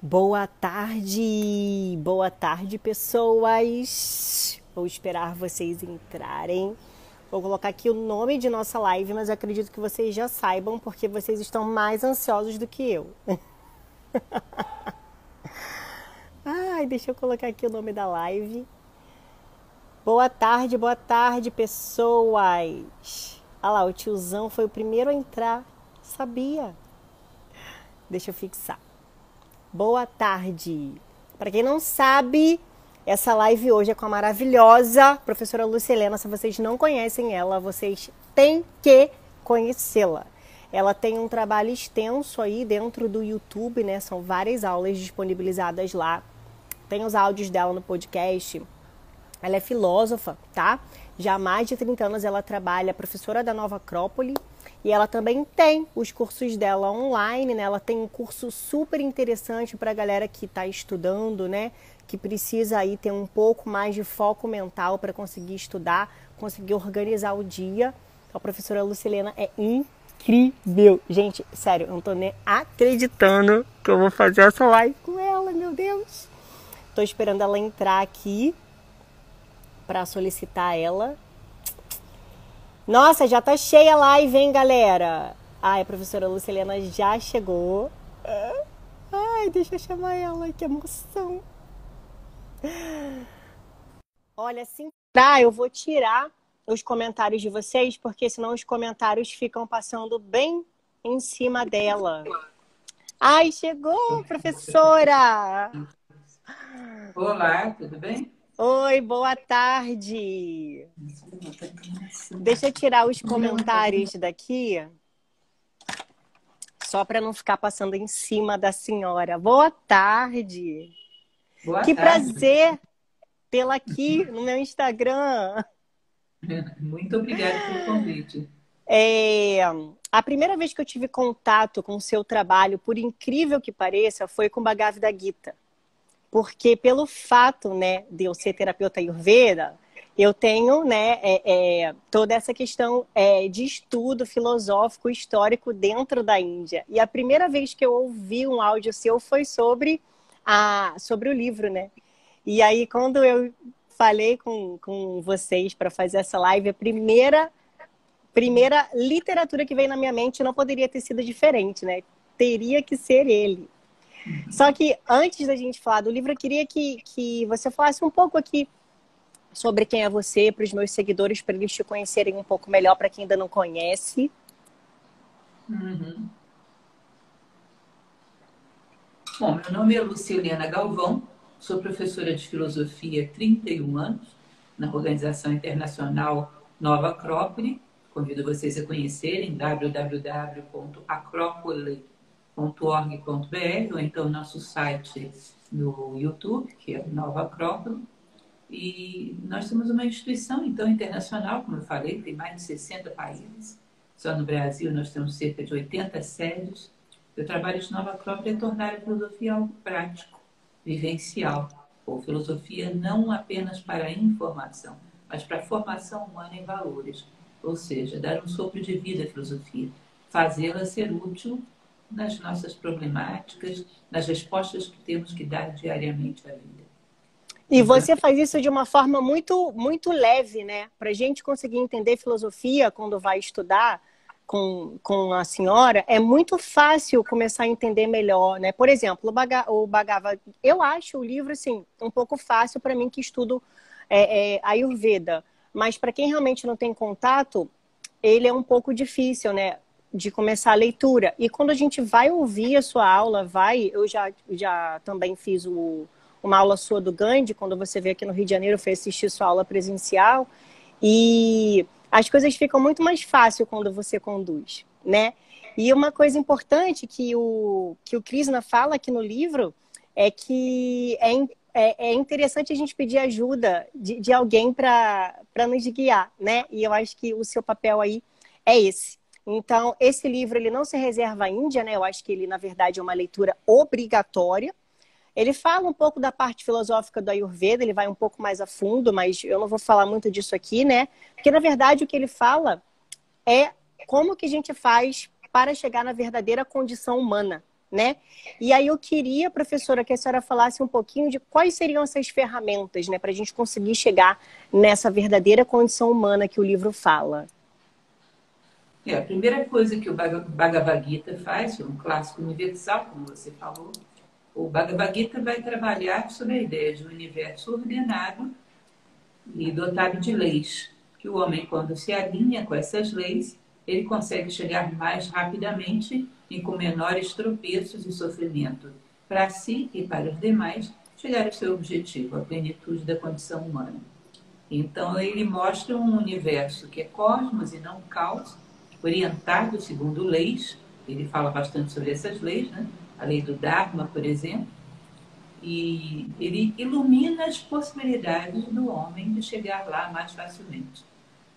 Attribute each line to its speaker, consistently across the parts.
Speaker 1: Boa tarde, pessoas. Vou esperar vocês entrarem. Vou colocar aqui o nome de nossa live, mas eu acredito que vocês já saibam, porque vocês estão mais ansiosos do que eu. Ai, deixa eu colocar aqui o nome da live. Boa tarde, pessoas. Olha lá, o tiozão foi o primeiro a entrar. Sabia? Deixa eu fixar. Boa tarde. Para quem não sabe, essa live hoje é com a maravilhosa professora Lucilena. Se vocês não conhecem ela, vocês têm que conhecê-la. Ela tem um trabalho extenso aí dentro do YouTube, né? São várias aulas disponibilizadas lá. Tem os áudios dela no podcast. Ela é filósofa, tá? Já há mais de 30 anos ela trabalha, professora da Nova Acrópole. E ela também tem os cursos dela online, né? Ela tem um curso super interessante para a galera que está estudando, né? Que precisa aí ter um pouco mais de foco mental para conseguir estudar, conseguir organizar o dia. A professora Lucilena é incrível. Gente, sério, eu não tô nem acreditando que eu vou fazer essa live com ela, meu Deus. Tô esperando ela entrar aqui para solicitar ela. Nossa, já tá cheia a live, hein, galera? Ai, a professora Lucilena já chegou. Ai, deixa eu chamar ela, que emoção. Olha, assim, eu vou tirar os comentários de vocês, porque senão os comentários ficam passando bem em cima dela. Ai, chegou, professora!
Speaker 2: Olá, tudo bem?
Speaker 1: Oi, boa tarde. Deixa eu tirar os comentários daqui, só para não ficar passando em cima da senhora. Boa tarde.
Speaker 2: Boa
Speaker 1: Que
Speaker 2: tarde.
Speaker 1: prazer tê-la aqui no meu Instagram.
Speaker 2: Muito obrigada pelo convite.
Speaker 1: A primeira vez que eu tive contato com o seu trabalho, por incrível que pareça, foi com Bhagavad Gita. Porque pelo fato, né, de eu ser terapeuta Ayurveda, eu tenho, né, toda essa questão de estudo filosófico histórico dentro da Índia. E a primeira vez que eu ouvi um áudio seu foi sobre o livro, né? E aí, quando eu falei com vocês para fazer essa live, a primeira literatura que veio na minha mente não poderia ter sido diferente, né? Teria que ser ele. Só que antes da gente falar do livro, eu queria que você falasse um pouco aqui sobre quem é você, para os meus seguidores, para eles te conhecerem um pouco melhor, para quem ainda não conhece.
Speaker 2: Uhum. Bom, meu nome é Lucilena Galvão, sou professora de filosofia há 31 anos, na Organização Internacional Nova Acrópole. Convido vocês a conhecerem www.acropole.org.br ou então nosso site no YouTube, que é Nova Acrópole. E nós temos uma instituição, então, internacional, como eu falei, tem mais de 60 países. Só no Brasil nós temos cerca de 80 sedes. O trabalho de Nova Acrópole é tornar a filosofia algo prático, vivencial, ou filosofia não apenas para a informação, mas para a formação humana em valores. Ou seja, dar um sopro de vida à filosofia, fazê-la ser útil nas nossas problemáticas, nas respostas que temos que dar diariamente à vida.
Speaker 1: E você faz isso de uma forma muito, muito leve, né? Para a gente conseguir entender filosofia quando vai estudar com a senhora, é muito fácil começar a entender melhor, né? Por exemplo, o Bhagavad, eu acho o livro, assim, um pouco fácil para mim que estudo Ayurveda. Mas para quem realmente não tem contato, ele é um pouco difícil, né? De começar a leitura. E quando a gente vai ouvir a sua aula, eu já também fiz uma aula sua do Gandhi, quando você veio aqui no Rio de Janeiro, eu fui assistir sua aula presencial. E as coisas ficam muito mais fáceis quando você conduz, né? E uma coisa importante que o Krishna fala aqui no livro é que é interessante a gente pedir ajuda de alguém para nos guiar, né? E eu acho que o seu papel aí é esse. Então, esse livro ele não se reserva à Índia, né? Eu acho que ele, na verdade, é uma leitura obrigatória. Ele fala um pouco da parte filosófica do Ayurveda, ele vai um pouco mais a fundo, mas eu não vou falar muito disso aqui, né? Porque, na verdade, o que ele fala é como que a gente faz para chegar na verdadeira condição humana, né? E aí eu queria, professora, que a senhora falasse um pouquinho de quais seriam essas ferramentas, né, para a gente conseguir chegar nessa verdadeira condição humana que o livro fala.
Speaker 2: A primeira coisa que o Bhagavad Gita faz, um clássico universal, como você falou, o Bhagavad Gita vai trabalhar sobre a ideia de um universo ordenado e dotado de leis, que o homem, quando se alinha com essas leis, ele consegue chegar mais rapidamente e com menores tropeços e sofrimento para si e para os demais chegar ao seu objetivo, a plenitude da condição humana. Então, ele mostra um universo que é cosmos e não caos, orientado segundo leis. Ele fala bastante sobre essas leis, né? A lei do Dharma, por exemplo, e ele ilumina as possibilidades do homem de chegar lá mais facilmente.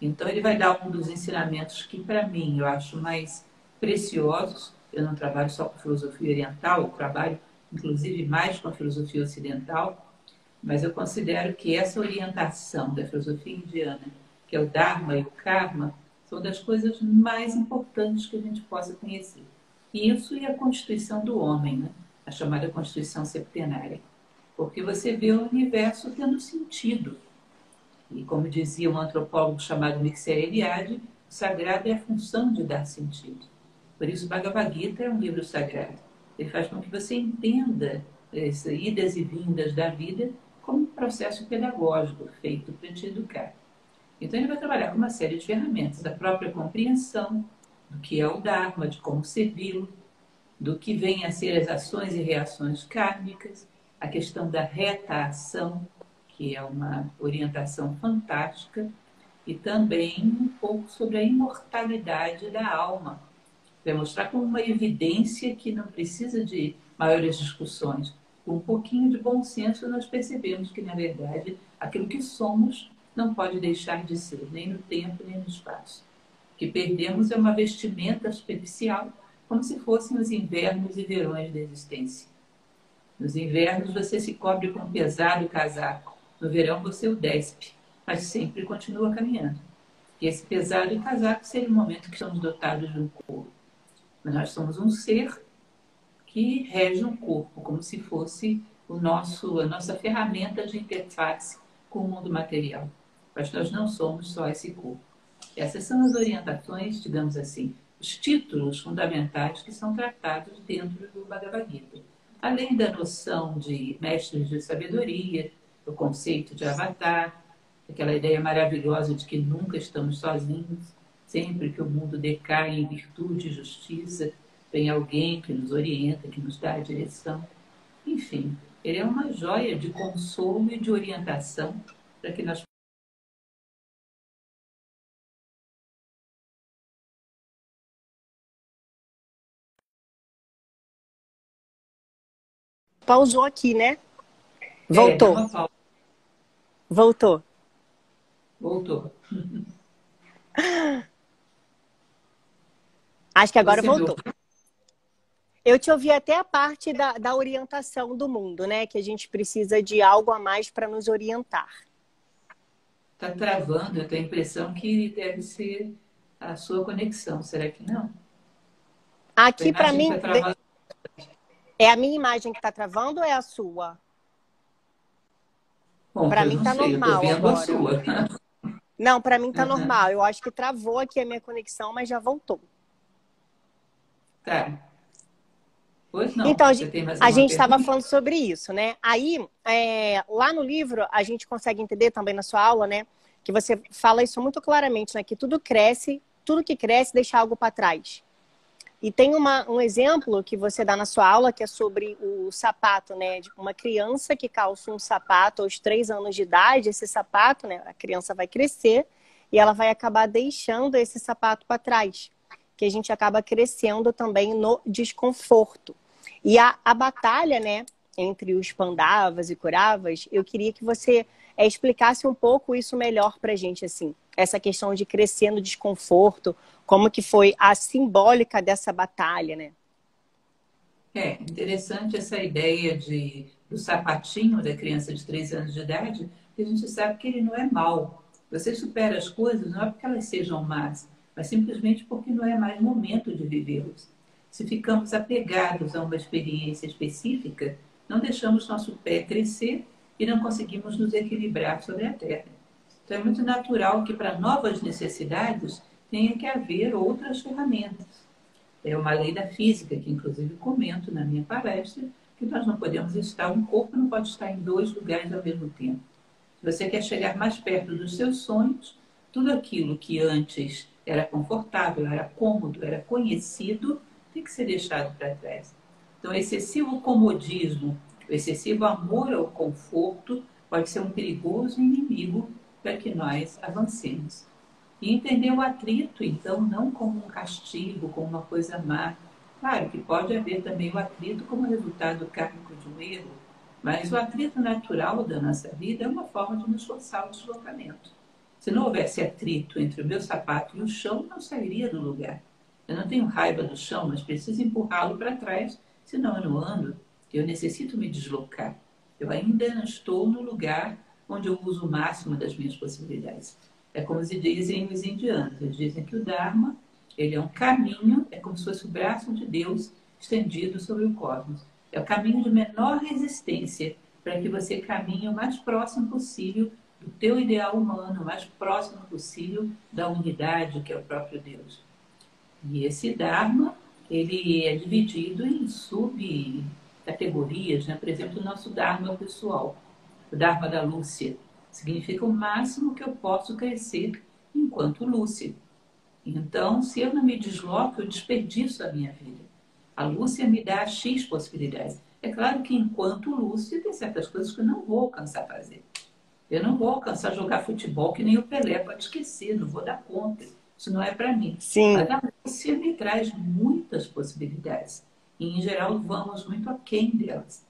Speaker 2: Então, ele vai dar um dos ensinamentos que, para mim, eu acho mais preciosos. Eu não trabalho só com filosofia oriental, eu trabalho, inclusive, mais com a filosofia ocidental, mas eu considero que essa orientação da filosofia indiana, que é o Dharma e o Karma, são das coisas mais importantes que a gente possa conhecer. Isso e a constituição do homem, né? A chamada constituição septenária. Porque você vê o universo tendo sentido. E como dizia um antropólogo chamado Mircea Eliade, o sagrado é a função de dar sentido. Por isso, o Bhagavad Gita é um livro sagrado. Ele faz com que você entenda essas idas e vindas da vida como um processo pedagógico feito para te educar. Então, ele vai trabalhar com uma série de ferramentas, da própria compreensão do que é o Dharma, de como servi-lo, do que vêm a ser as ações e reações kármicas, a questão da reta ação, que é uma orientação fantástica, e também um pouco sobre a imortalidade da alma. Vai mostrar como uma evidência que não precisa de maiores discussões. Com um pouquinho de bom senso, nós percebemos que, na verdade, aquilo que somos não pode deixar de ser, nem no tempo, nem no espaço. O que perdemos é uma vestimenta superficial, como se fossem os invernos e verões da existência. Nos invernos você se cobre com um pesado casaco, no verão você o despe, mas sempre continua caminhando. E esse pesado casaco seria o momento que estamos dotados de um corpo. Mas nós somos um ser que rege um corpo, como se fosse a nossa ferramenta de interface com o mundo material. Mas nós não somos só esse corpo. Essas são as orientações, digamos assim, os títulos fundamentais que são tratados dentro do Bhagavad Gita. Além da noção de mestres de sabedoria, do conceito de avatar, aquela ideia maravilhosa de que nunca estamos sozinhos, sempre que o mundo decai em virtude e justiça, tem alguém que nos orienta, que nos dá a direção. Enfim, ele é uma joia de consolo e de orientação para que nós
Speaker 1: Pausou aqui, né?
Speaker 2: dá
Speaker 1: Voltou.
Speaker 2: uma pausa.
Speaker 1: Voltou.
Speaker 2: Voltou.
Speaker 1: Acho que agora
Speaker 2: Você me
Speaker 1: voltou.
Speaker 2: ouviu?
Speaker 1: Eu te ouvi até a parte da orientação do mundo, né? Que a gente precisa de algo a mais para nos orientar.
Speaker 2: Está travando, eu tenho a impressão que deve ser a sua conexão. Será que não? A
Speaker 1: Aqui, para
Speaker 2: imagem
Speaker 1: mim,
Speaker 2: está travando.
Speaker 1: é a minha imagem que está travando ou é a sua?
Speaker 2: Bom,
Speaker 1: Para
Speaker 2: eu
Speaker 1: mim
Speaker 2: não
Speaker 1: tá
Speaker 2: sei, eu estou
Speaker 1: normal
Speaker 2: vendo a
Speaker 1: agora.
Speaker 2: sua.
Speaker 1: Não, para mim tá
Speaker 2: Uhum.
Speaker 1: normal. Eu acho que travou aqui a minha conexão, mas já voltou.
Speaker 2: Tá. Pois não.
Speaker 1: Então,
Speaker 2: Você tem mais
Speaker 1: a
Speaker 2: alguma
Speaker 1: gente estava
Speaker 2: pergunta?
Speaker 1: falando sobre isso, né? Aí, lá no livro, a gente consegue entender também na sua aula, né? Que você fala isso muito claramente, né? Que tudo cresce, tudo que cresce deixa algo para trás. E tem um exemplo que você dá na sua aula que é sobre o sapato, né? De uma criança que calça um sapato aos 3 anos de idade, esse sapato, né? A criança vai crescer e ela vai acabar deixando esse sapato para trás. Que a gente acaba crescendo também no desconforto. E a batalha, né? Entre os Pandavas e Kauravas, eu queria que você explicasse um pouco isso melhor pra gente, assim. Essa questão de crescer no desconforto, como que foi a simbólica dessa batalha, né?
Speaker 2: É interessante essa ideia do sapatinho da criança de 3 anos de idade, que a gente sabe que ele não é mau. Você supera as coisas não é porque elas sejam más, mas simplesmente porque não é mais momento de vivê-los. Se ficamos apegados a uma experiência específica, não deixamos nosso pé crescer e não conseguimos nos equilibrar sobre a Terra. Então, é muito natural que para novas necessidades tenha que haver outras ferramentas. É uma lei da física, que inclusive comento na minha palestra, que nós não podemos estar, um corpo não pode estar em dois lugares ao mesmo tempo. Se você quer chegar mais perto dos seus sonhos, tudo aquilo que antes era confortável, era cômodo, era conhecido, tem que ser deixado para trás. Então, o excessivo comodismo, o excessivo amor ao conforto pode ser um perigoso inimigo para que nós avancemos. E entender o atrito, então, não como um castigo, como uma coisa má. Claro que pode haver também o atrito como resultado kármico de um erro, mas o atrito natural da nossa vida é uma forma de nos forçar ao deslocamento. Se não houvesse atrito entre o meu sapato e o chão, não sairia do lugar. Eu não tenho raiva do chão, mas preciso empurrá-lo para trás, senão eu não ando. Eu necessito me deslocar. Eu ainda não estou no lugar onde eu uso o máximo das minhas possibilidades. É como se dizem os indianos. Eles dizem que o Dharma, ele é um caminho, é como se fosse o braço de Deus estendido sobre o cosmos. É o caminho de menor resistência para que você caminhe o mais próximo possível do teu ideal humano, o mais próximo possível da unidade que é o próprio Deus. E esse Dharma, ele é dividido em subcategorias, né? Por exemplo, o nosso Dharma pessoal, o Dharma da Lúcia, significa o máximo que eu posso crescer enquanto Lúcia. Então, se eu não me desloco, eu desperdiço a minha vida. A Lúcia me dá X possibilidades. É claro que enquanto Lúcia, tem certas coisas que eu não vou alcançar fazer. Eu não vou alcançar jogar futebol que nem o Pelé, pode esquecer, não vou dar conta. Isso não é para mim.
Speaker 1: Sim.
Speaker 2: Mas a Lúcia me traz muitas possibilidades. E, em geral, vamos muito aquém delas.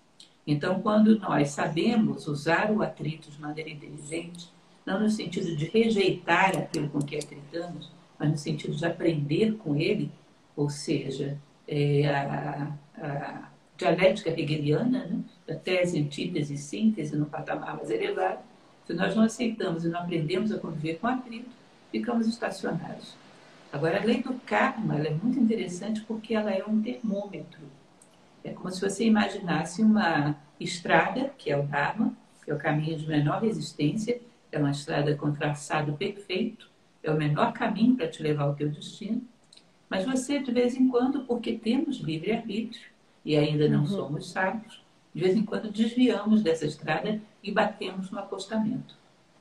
Speaker 2: Então, quando nós sabemos usar o atrito de maneira inteligente, não no sentido de rejeitar aquilo com que atritamos, mas no sentido de aprender com ele, ou seja, a dialética hegeliana, né? Da tese, antítese e síntese no patamar mais elevado, se nós não aceitamos e não aprendemos a conviver com atrito, ficamos estacionados. Agora, a lei do karma ela é muito interessante porque ela é um termômetro. É como se você imaginasse uma estrada, que é o Dharma, que é o caminho de menor resistência, é uma estrada com traçado perfeito, é o menor caminho para te levar ao teu destino. Mas você, de vez em quando, porque temos livre-arbítrio e ainda não somos sábios, de vez em quando desviamos dessa estrada e batemos no acostamento.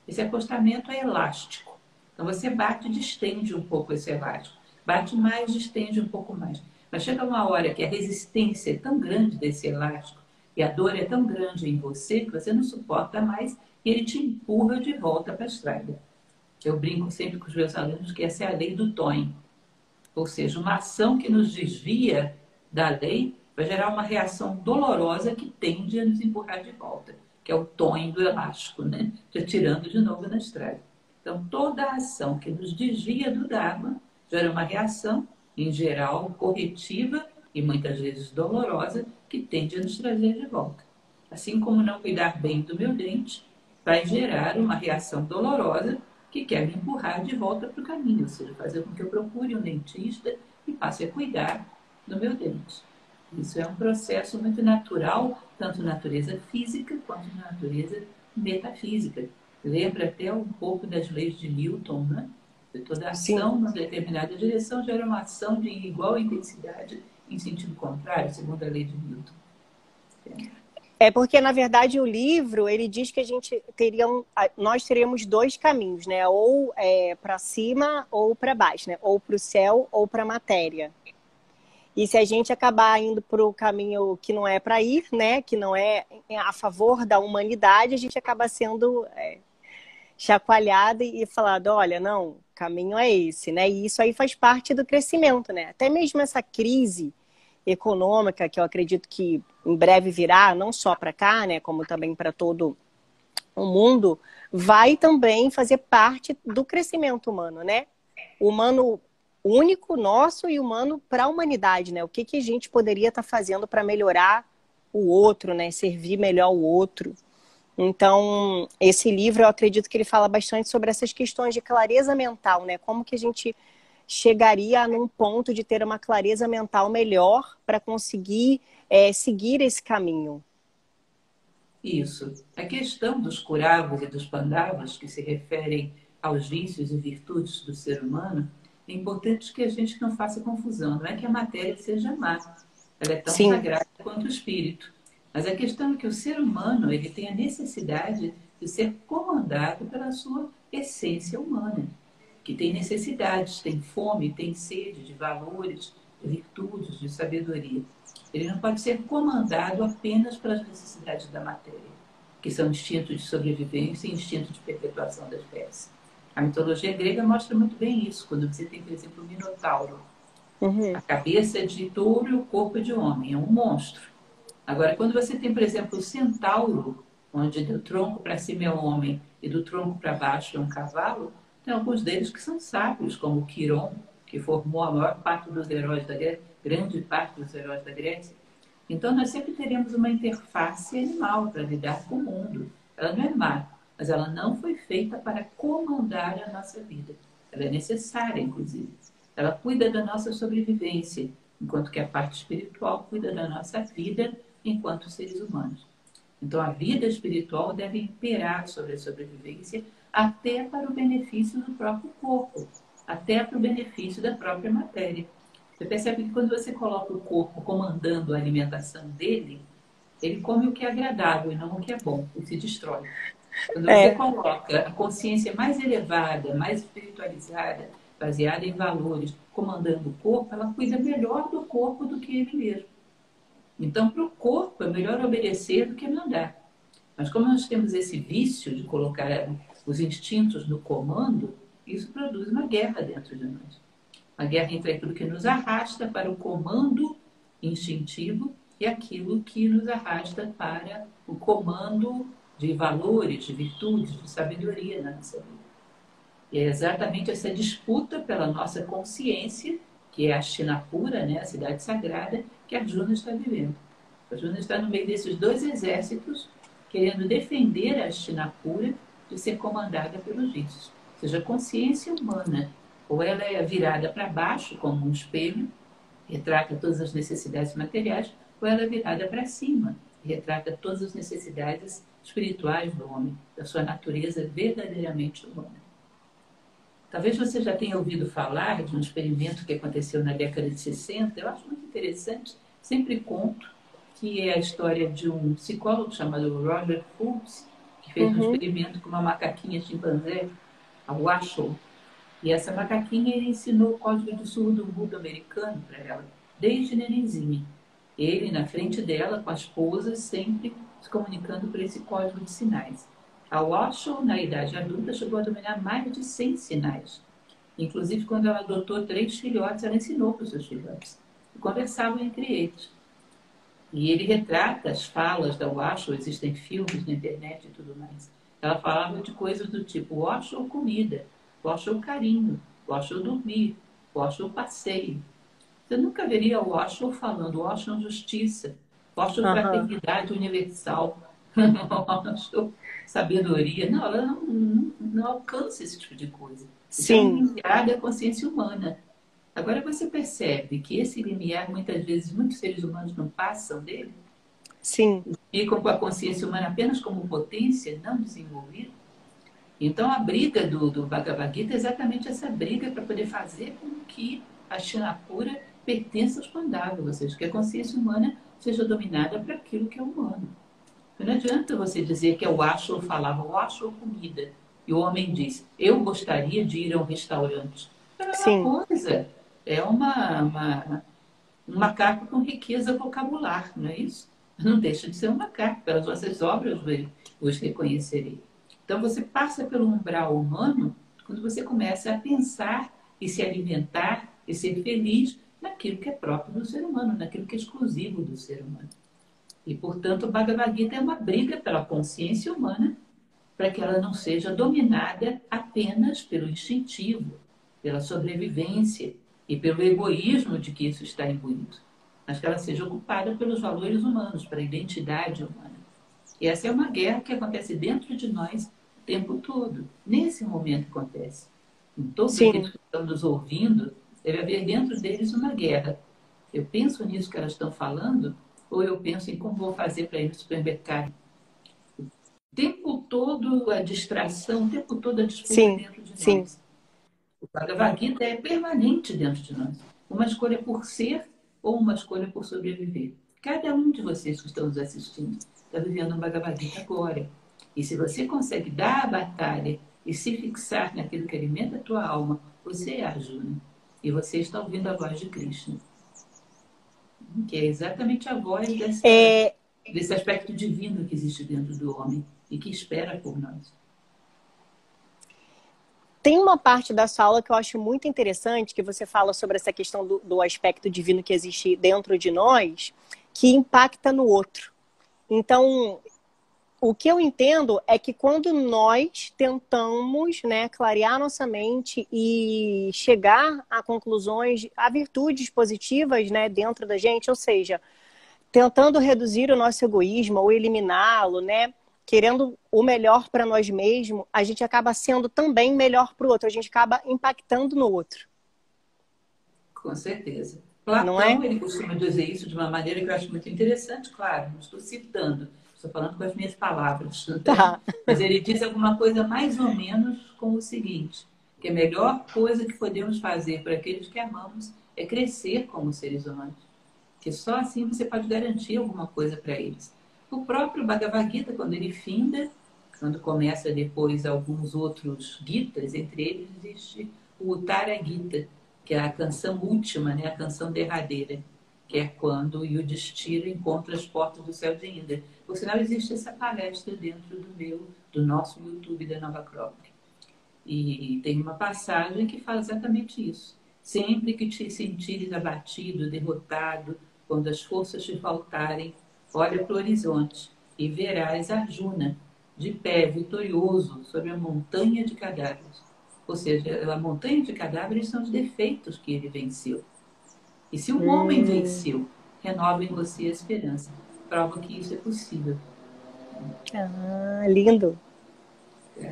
Speaker 2: Esse acostamento é elástico. Então você bate e distende um pouco esse elástico. Bate mais, distende um pouco mais. Mas chega uma hora que a resistência é tão grande desse elástico e a dor é tão grande em você que você não suporta mais e ele te empurra de volta para a estrada. Eu brinco sempre com os meus alunos que essa é a lei do Toin. Ou seja, uma ação que nos desvia da lei vai gerar uma reação dolorosa que tende a nos empurrar de volta, que é o Toin do elástico, né? Te atirando de novo na estrada. Então, toda ação que nos desvia do Dharma gera uma reação, em geral, corretiva e muitas vezes dolorosa, que tende a nos trazer de volta. Assim como não cuidar bem do meu dente, vai gerar uma reação dolorosa que quer me empurrar de volta para o caminho, ou seja, fazer com que eu procure um dentista e passe a cuidar do meu dente. Isso é um processo muito natural, tanto na natureza física quanto na natureza metafísica. Lembra até um pouco das leis de Newton, né? Toda ação numa determinada direção gera uma ação de igual intensidade em sentido contrário, segundo a lei de Newton.
Speaker 1: É porque, na verdade, o livro, ele diz que nós teríamos dois caminhos, né? Ou para cima ou para baixo, né? Ou para o céu ou para a matéria. E se a gente acabar indo para o caminho que não é para ir, né? Que não é a favor da humanidade, a gente acaba sendo chacoalhada e falado, olha, não, o caminho é esse, né? E isso aí faz parte do crescimento, né? Até mesmo essa crise econômica, que eu acredito que em breve virá, não só para cá, né, como também para todo o mundo, vai também fazer parte do crescimento humano, né? Humano único, nosso e humano para a humanidade, né? O que a gente poderia estar fazendo para melhorar o outro, né? Servir melhor o outro. Então, esse livro, eu acredito que ele fala bastante sobre essas questões de clareza mental, né? Como que a gente chegaria num ponto de ter uma clareza mental melhor para conseguir seguir esse caminho.
Speaker 2: Isso. A questão dos Kuravas e dos Pandavas, que se referem aos vícios e virtudes do ser humano, é importante que a gente não faça confusão. Não é que a matéria seja má, ela é tão
Speaker 1: Sim,
Speaker 2: sagrada quanto o espírito. Mas a questão é que o ser humano ele tem a necessidade de ser comandado pela sua essência humana, que tem necessidades, tem fome, tem sede de valores, de virtudes, de sabedoria. Ele não pode ser comandado apenas pelas necessidades da matéria, que são instintos de sobrevivência e instintos de perpetuação da espécie. A mitologia grega mostra muito bem isso, quando você tem, por exemplo, o Minotauro. A cabeça é de touro e o corpo é de homem, é um monstro. Agora, quando você tem, por exemplo, o centauro, onde do tronco para cima é um homem e do tronco para baixo é um cavalo, tem alguns deles que são sábios, como o Quiron, que formou a maior parte dos heróis da Grécia, grande parte dos heróis da Grécia. Então, nós sempre teremos uma interface animal para lidar com o mundo. Ela não é má, mas ela não foi feita para comandar a nossa vida. Ela é necessária, inclusive. Ela cuida da nossa sobrevivência, enquanto que a parte espiritual cuida da nossa vida enquanto seres humanos. Então, a vida espiritual deve imperar sobre a sobrevivência até para o benefício do próprio corpo, até para o benefício da própria matéria. Você percebe que quando você coloca o corpo comandando a alimentação dele, ele come o que é agradável e não o que é bom, e se destrói. Quando você coloca a consciência mais elevada, mais espiritualizada, baseada em valores, comandando o corpo, ela cuida melhor do corpo do que ele mesmo. Então, para o corpo, é melhor obedecer do que mandar. Mas como nós temos esse vício de colocar os instintos no comando, isso produz uma guerra dentro de nós. Uma guerra entre aquilo que nos arrasta para o comando instintivo e aquilo que nos arrasta para o comando de valores, de virtudes, de sabedoria na nossa vida. E é exatamente essa disputa pela nossa consciência, que é a Hastinapura, né, a cidade sagrada, que a Arjuna está vivendo. A Arjuna está no meio desses dois exércitos, querendo defender a Hastinapura de ser comandada pelos vícios. Ou seja, a consciência humana, ou ela é virada para baixo, como um espelho, retrata todas as necessidades materiais, ou ela é virada para cima, retrata todas as necessidades espirituais do homem, da sua natureza verdadeiramente humana. Talvez você já tenha ouvido falar de um experimento que aconteceu na década de 60, eu acho muito interessante, sempre conto, que é a história de um psicólogo chamado Roger Fultz, que fez um experimento com uma macaquinha chimpanzé, a Washoe. E essa macaquinha ele ensinou o código de surdo-mudo americano para ela, desde nenenzinha. Ele na frente dela, com as posas, sempre se comunicando por esse código de sinais. A Washoe, na idade adulta, chegou a dominar mais de 100 sinais. Inclusive, quando ela adotou 3 filhotes, ela ensinou para os seus filhotes. E conversavam entre eles. E ele retrata as falas da Washoe, existem filmes na internet e tudo mais. Ela falava de coisas do tipo Washoe comida, Washoe carinho, Washoe dormir, Washoe passeio. Você nunca veria o Washoe falando Washoe justiça, Washoe fraternidade universal, Washoe sabedoria. Não, ela não alcança esse tipo de coisa. Isso é um limiar da consciência humana. Agora você percebe que esse limiar, muitas vezes, muitos seres humanos não passam dele?
Speaker 1: Sim.
Speaker 2: Ficam com a consciência humana apenas como potência, não desenvolvida. Então, a briga do Bhagavad Gita é exatamente essa briga para poder fazer com que a Hastinapura pertença aos Pandavas, ou seja, que a consciência humana seja dominada por aquilo que é humano. Não adianta você dizer que é o Washoe falava, o Washoe comida, e o homem diz, eu gostaria de ir a um restaurante. É a mesma coisa. É um macaco com riqueza vocabular, não é isso? Não deixa de ser um macaco, pelas vossas obras os reconhecerei. Então você passa pelo umbral humano quando você começa a pensar e se alimentar e ser feliz naquilo que é próprio do ser humano, naquilo que é exclusivo do ser humano. E, portanto, o Bhagavad Gita é uma briga pela consciência humana para que ela não seja dominada apenas pelo instintivo, pela sobrevivência e pelo egoísmo de que isso está imbuído, mas que ela seja ocupada pelos valores humanos, pela identidade humana. E essa é uma guerra que acontece dentro de nós o tempo todo. Nesse momento acontece. em todos aqueles
Speaker 1: sim,
Speaker 2: que estão nos ouvindo, deve haver dentro deles uma guerra. Eu penso nisso que elas estão falando, ou eu penso em como vou fazer para ir no supermercado? O tempo todo a distração, o tempo todo a disputa
Speaker 1: sim,
Speaker 2: dentro de
Speaker 1: sim.
Speaker 2: nós. O Bhagavad Gita é permanente dentro de nós. Uma escolha por ser ou uma escolha por sobreviver. Cada um de vocês que estão nos assistindo está vivendo um Bhagavad Gita agora. E se você consegue dar a batalha e se fixar naquilo que alimenta a tua alma, você é Arjuna. E você está ouvindo a voz de Krishna, que é exatamente a voz
Speaker 1: É,
Speaker 2: desse aspecto divino que existe dentro do homem e que espera por nós.
Speaker 1: tem uma parte da sua aula que eu acho muito interessante, que você fala sobre essa questão do aspecto divino que existe dentro de nós, que impacta no outro. Então, o que eu entendo é que quando nós tentamos, né, clarear nossa mente e chegar a conclusões, a virtudes positivas, né, dentro da gente, ou seja, tentando reduzir o nosso egoísmo ou eliminá-lo, né, querendo o melhor para nós mesmos, a gente acaba sendo também melhor para o outro, a gente acaba impactando no outro,
Speaker 2: Com certeza.
Speaker 1: não é?
Speaker 2: Platão, ele costuma dizer isso de uma maneira que eu acho muito interessante, claro, não estou citando, estou falando com as minhas palavras,
Speaker 1: Tá.
Speaker 2: mas ele diz alguma coisa mais ou menos com o seguinte, que a melhor coisa que podemos fazer para aqueles que amamos é crescer como seres humanos, que só assim você pode garantir alguma coisa para eles. O próprio Bhagavad Gita, quando ele finda, quando começa depois alguns outros Gitas, entre eles existe o Uttara Gita, que é a canção última, né, a canção derradeira, que é quando o Yudhishthira encontra as portas do céu de Indra. Por sinal, existe essa palestra dentro do nosso YouTube da Nova Acrópole. E tem uma passagem que fala exatamente isso. Sempre que te sentires abatido, derrotado, quando as forças te faltarem, olha para o horizonte e verás Arjuna, de pé, vitorioso, sobre a montanha de cadáveres. Ou seja, a montanha de cadáveres são os defeitos que ele venceu. E se um homem
Speaker 1: Hum.
Speaker 2: venceu, renova em você a esperança. Prova que isso é possível.
Speaker 1: Ah, lindo.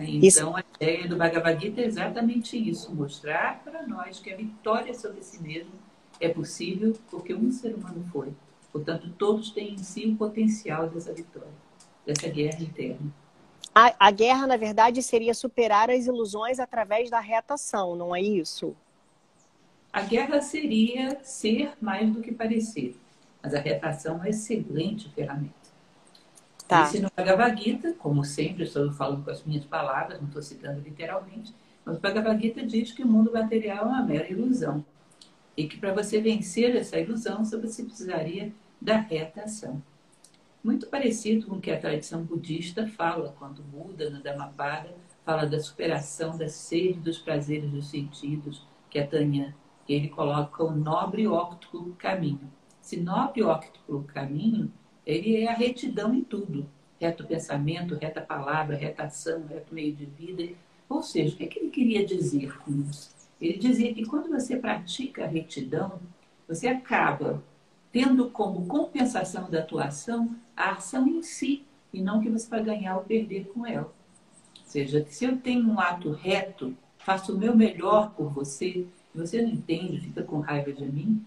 Speaker 1: Isso,
Speaker 2: Então, a ideia do Bhagavad Gita é exatamente isso: mostrar para nós que a vitória sobre si mesmo é possível porque um ser humano foi. Portanto, todos têm em si o potencial dessa vitória, dessa guerra interna.
Speaker 1: a guerra, na verdade, seria superar as ilusões através da retação, não é isso?
Speaker 2: A guerra seria ser mais do que parecer, mas a retração é uma excelente ferramenta.
Speaker 1: Tá.
Speaker 2: Disse no Bhagavad Gita, como sempre, estou falando com as minhas palavras, não estou citando literalmente, mas o Bhagavad Gita diz que o mundo material é uma mera ilusão. E que para você vencer essa ilusão, você precisaria da reta ação. Muito parecido com o que a tradição budista fala, quando Buda, no Dhammapada, fala da superação da sede dos prazeres dos sentidos, que é Tanha, que ele coloca o nobre e óptico caminho. Esse nobre e óptico caminho, ele é a retidão em tudo. Reto pensamento, reta palavra, reta ação, reto meio de vida. Ou seja, o que ele queria dizer com isso? Ele dizia que quando você pratica a retidão, você acaba tendo como compensação da tua ação a ação em si, e não que você vai ganhar ou perder com ela. Ou seja, se eu tenho um ato reto, faço o meu melhor por você, e você não entende, fica com raiva de mim,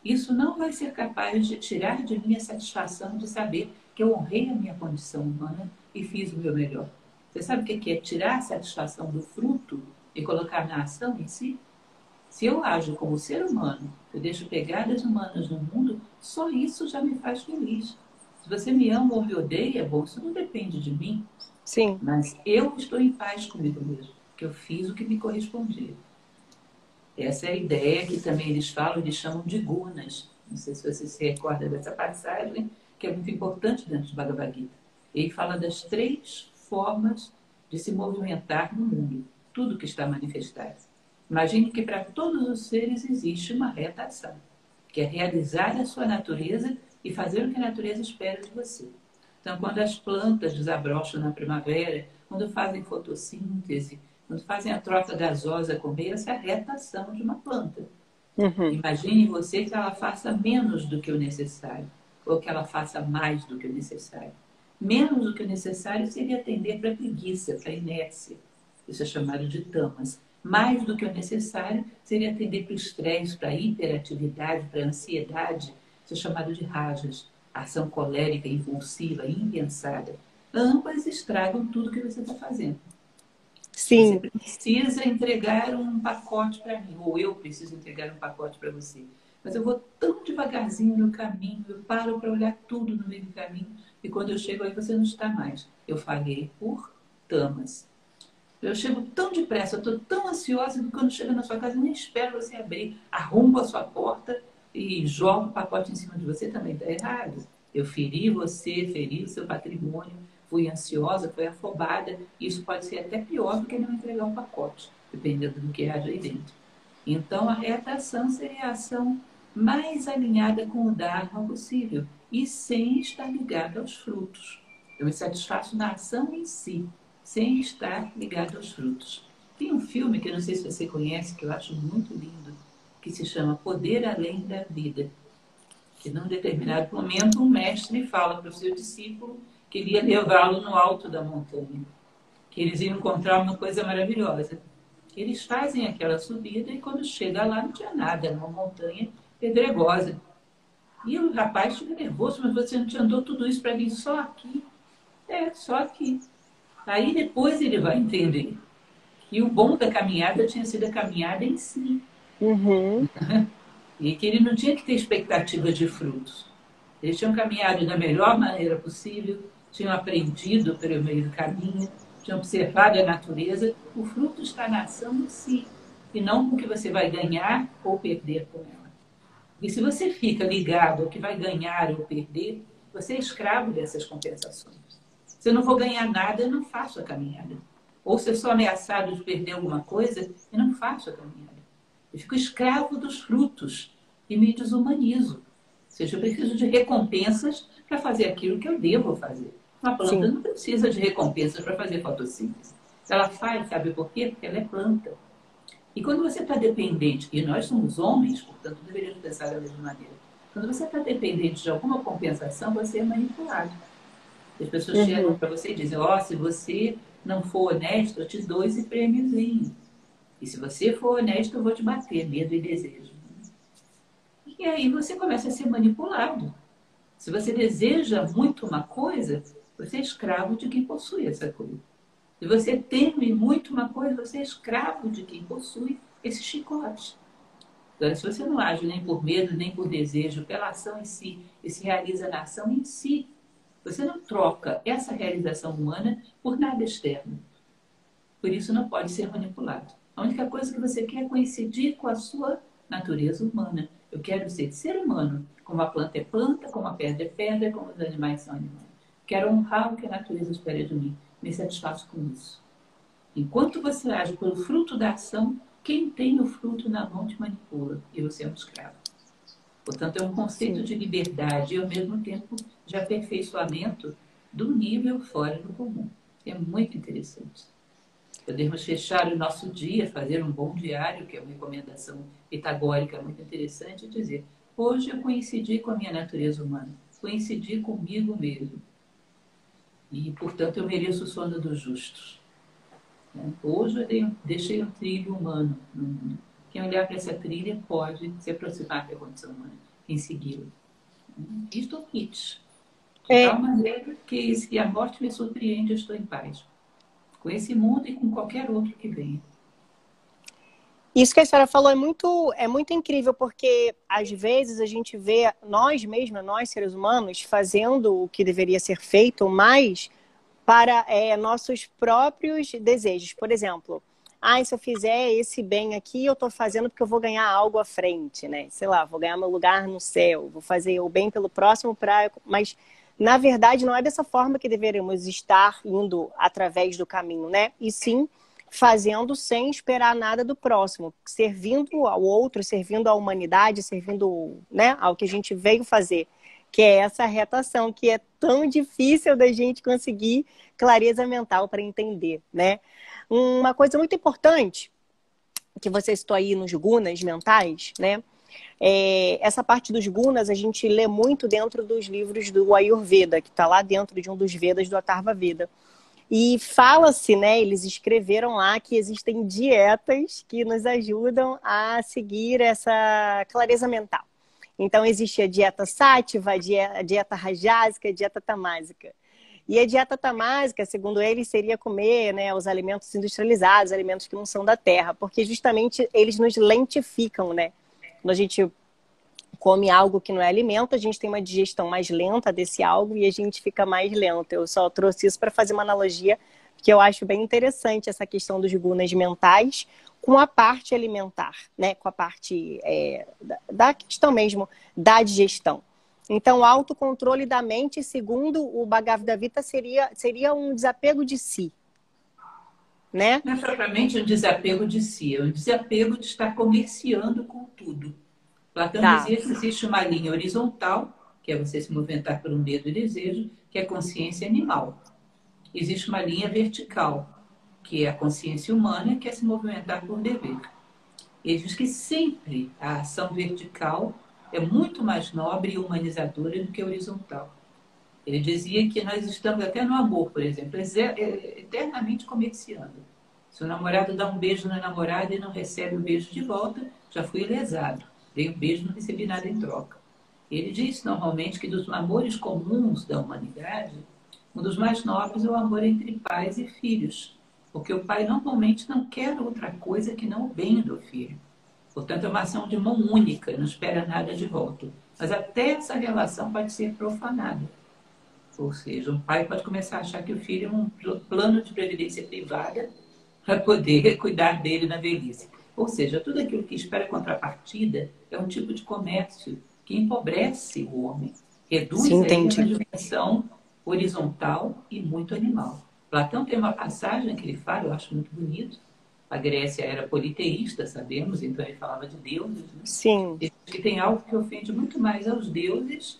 Speaker 2: isso não vai ser capaz de tirar de mim a satisfação de saber que eu honrei a minha condição humana e fiz o meu melhor. Você sabe o que é tirar a satisfação do fruto e colocar na ação em si? Se eu ajo como ser humano, eu deixo pegadas humanas no mundo, só isso já me faz feliz. Se você me ama ou me odeia, bom, isso não depende de mim,
Speaker 1: Sim.
Speaker 2: mas eu estou em paz comigo mesmo, que eu fiz o que me correspondia. Essa é a ideia que também eles falam, eles chamam de gunas. Não sei se você se recorda dessa passagem, que é muito importante dentro do Bhagavad Gita. Ele fala das 3 formas de se movimentar no mundo, tudo que está manifestado. Imagine que para todos os seres existe uma reta ação, que é realizar a sua natureza e fazer o que a natureza espera de você. Então, quando as plantas desabrocham na primavera, quando fazem fotossíntese, quando fazem a troca gasosa com o meio, essa é a retação de uma planta.
Speaker 1: Uhum.
Speaker 2: Imagine você que ela faça menos do que o necessário, ou que ela faça mais do que o necessário. Menos do que o necessário seria atender para a preguiça, para a inércia. Isso é chamado de tamas. Mais do que o necessário seria atender para o estresse, para a hiperatividade, para a ansiedade, isso é chamado de rajas, ação colérica, impulsiva, impensada. Ambas estragam tudo que você está fazendo. Você
Speaker 1: Sim.
Speaker 2: precisa entregar um pacote para mim, ou eu preciso entregar um pacote para você. Mas eu vou tão devagarzinho no caminho, eu paro para olhar tudo no meio do caminho, e quando eu chego aí você não está mais. Eu falhei por tamas. Eu chego tão depressa, eu estou tão ansiosa que quando chego na sua casa eu nem espero você abrir, arrombo a sua porta e jogo o pacote em cima de você, também está errado. Eu feri você, feri o seu patrimônio, fui ansiosa, fui afobada. Isso pode ser até pior do que não entregar um pacote, dependendo do que haja aí dentro. Então, a reta ação seria a ação mais alinhada com o Dharma possível e sem estar ligada aos frutos. Eu me satisfaço na ação em si, sem estar ligado aos frutos. Tem um filme que eu não sei se você conhece, que eu acho muito lindo, que se chama Poder Além da Vida. Que num determinado momento um mestre fala para o seu discípulo que ele ia levá-lo no alto da montanha, que eles iam encontrar uma coisa maravilhosa. Eles fazem aquela subida e quando chega lá não tinha nada, uma montanha pedregosa. E o rapaz fica nervoso, mas você não te andou tudo isso para vir só aqui? É, só aqui. Aí depois ele vai entender. E o bom da caminhada tinha sido a caminhada em si.
Speaker 1: Uhum.
Speaker 2: E que ele não tinha que ter expectativa de frutos. Eles tinham caminhado da melhor maneira possível, tinham aprendido pelo meio do caminho, tinham observado a natureza. O fruto está na ação em si, e não com o que você vai ganhar ou perder com ela. E se você fica ligado ao que vai ganhar ou perder, você é escravo dessas compensações. Se eu não vou ganhar nada, eu não faço a caminhada. Ou se eu sou ameaçado de perder alguma coisa, eu não faço a caminhada. Eu fico escravo dos frutos e me desumanizo. Ou seja, eu preciso de recompensas para fazer aquilo que eu devo fazer. Uma planta
Speaker 1: Sim.
Speaker 2: não precisa de recompensas para fazer fotossíntese. Ela faz, sabe por quê? Porque ela é planta. E quando você está dependente, e nós somos homens, portanto deveríamos pensar da mesma maneira, quando você está dependente de alguma compensação, você é manipulado. As pessoas chegam
Speaker 1: Uhum.
Speaker 2: para você e dizem, ó, se você não for honesto, eu te dou esse prêmiozinho. E se você for honesto, eu vou te bater, medo e desejo. E aí você começa a ser manipulado. Se você deseja muito uma coisa, você é escravo de quem possui essa coisa. Se você teme muito uma coisa, você é escravo de quem possui esse chicote. Agora, se você não age nem por medo, nem por desejo, pela ação em si, e se realiza na ação em si, você não troca essa realização humana por nada externo. Por isso não pode ser manipulado. A única coisa que você quer é coincidir com a sua natureza humana. Eu quero ser humano, como a planta é planta, como a pedra é pedra, como os animais são animais. Quero honrar o que a natureza espera de mim. Me satisfaço com isso. Enquanto você age pelo fruto da ação, quem tem o fruto na mão te manipula e você é um escravo. Portanto, é um conceito
Speaker 1: Sim.
Speaker 2: de liberdade e, ao mesmo tempo, de aperfeiçoamento do nível fora do comum. É muito interessante. Podemos fechar o nosso dia, fazer um bom diário, que é uma recomendação pitagórica muito interessante, e dizer: hoje eu coincidi com a minha natureza humana, coincidi comigo mesmo. E, portanto, eu mereço o sono dos justos. Hoje eu deixei um trilho humano no mundo. Quem olhar para essa trilha pode se aproximar da condição humana, quem segui-la. Isto é o kit. De
Speaker 1: É,
Speaker 2: tal maneira que, se a morte me surpreende, eu estou em paz. Com esse mundo e com qualquer outro que venha.
Speaker 1: isso que a senhora falou é muito incrível, porque às vezes a gente vê nós mesmos, nós seres humanos, fazendo o que deveria ser feito, mas para nossos próprios desejos. Por exemplo, se eu fizer esse bem aqui, eu estou fazendo porque eu vou ganhar algo à frente, né? Sei lá, vou ganhar meu lugar no céu, vou fazer o bem pelo próximo, mas na verdade não é dessa forma que deveríamos estar indo através do caminho, né? E sim fazendo sem esperar nada do próximo, servindo ao outro, servindo à humanidade, servindo, né, ao que a gente veio fazer, que é essa retação, que é tão difícil da gente conseguir clareza mental para entender, né? Uma coisa muito importante que você citou aí nos gunas mentais, né? Essa parte dos gunas a gente lê muito dentro dos livros do Ayurveda, que está lá dentro de um dos Vedas do Atharva Veda. E fala-se, né, eles escreveram lá que existem dietas que nos ajudam a seguir essa clareza mental. Então, existe a dieta sátiva, a dieta rajásica, a dieta tamásica. E a dieta tamásica, segundo eles, seria comer, né, os alimentos industrializados, alimentos que não são da terra, porque justamente eles nos lentificam, né? Quando a gente come algo que não é alimento, a gente tem uma digestão mais lenta desse algo e a gente fica mais lento. Eu só trouxe isso para fazer uma analogia, que eu acho bem interessante essa questão dos gunas mentais com a parte alimentar, né? Com a parte da questão mesmo da digestão. Então, o autocontrole da mente, segundo o Bhagavad Gita, seria um desapego de si, né?
Speaker 2: Não é propriamente um desapego de si, é um desapego de estar comerciando com tudo. Platão
Speaker 1: Tá,
Speaker 2: dizia que existe uma linha horizontal, que é você se movimentar por um medo e desejo, que é a consciência animal. Existe uma linha vertical, que é a consciência humana, que é se movimentar por dever. Ele diz que sempre a ação vertical é muito mais nobre e humanizadora do que a horizontal. Ele dizia que nós estamos até no amor, por exemplo, eternamente comerciando. Se o namorado dá um beijo na namorada e não recebe o beijo de volta, já fui lesado. Dei um beijo e não recebi nada em troca. Ele diz normalmente que dos amores comuns da humanidade, um dos mais nobres é o amor entre pais e filhos, porque o pai normalmente não quer outra coisa que não o bem do filho. Portanto, é uma ação de mão única, não espera nada de volta. Mas até essa relação pode ser profanada. Ou seja, um pai pode começar a achar que o filho é um plano de previdência privada para poder cuidar dele na velhice. Ou seja, tudo aquilo que espera contrapartida é um tipo de comércio que empobrece o homem,
Speaker 1: sim,
Speaker 2: reduz ele a uma
Speaker 1: entendi.
Speaker 2: dimensão horizontal e muito animal. Platão tem uma passagem que ele fala, eu acho muito bonito. A Grécia era politeísta, sabemos, então ele falava de deuses. Né?
Speaker 1: Sim,
Speaker 2: Ele diz que tem algo que ofende muito mais aos deuses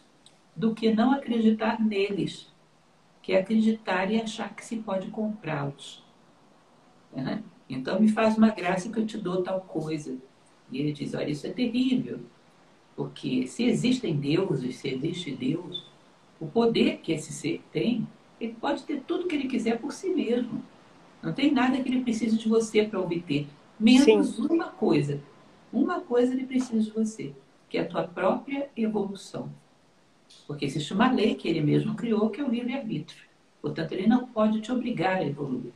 Speaker 2: do que não acreditar neles, que é acreditar e achar que se pode comprá-los. Né? Então me faz uma graça que eu te dou tal coisa. E ele diz, olha, isso é terrível, porque se existem deuses, se existe Deus, o poder que esse ser tem, ele pode ter tudo que ele quiser por si mesmo. Não tem nada que ele precise de você para obter,
Speaker 1: sim,
Speaker 2: menos uma coisa. Uma coisa ele precisa de você, que é a tua própria evolução. Porque existe uma lei que ele mesmo criou, que é o livre-arbítrio. Portanto, ele não pode te obrigar a evoluir.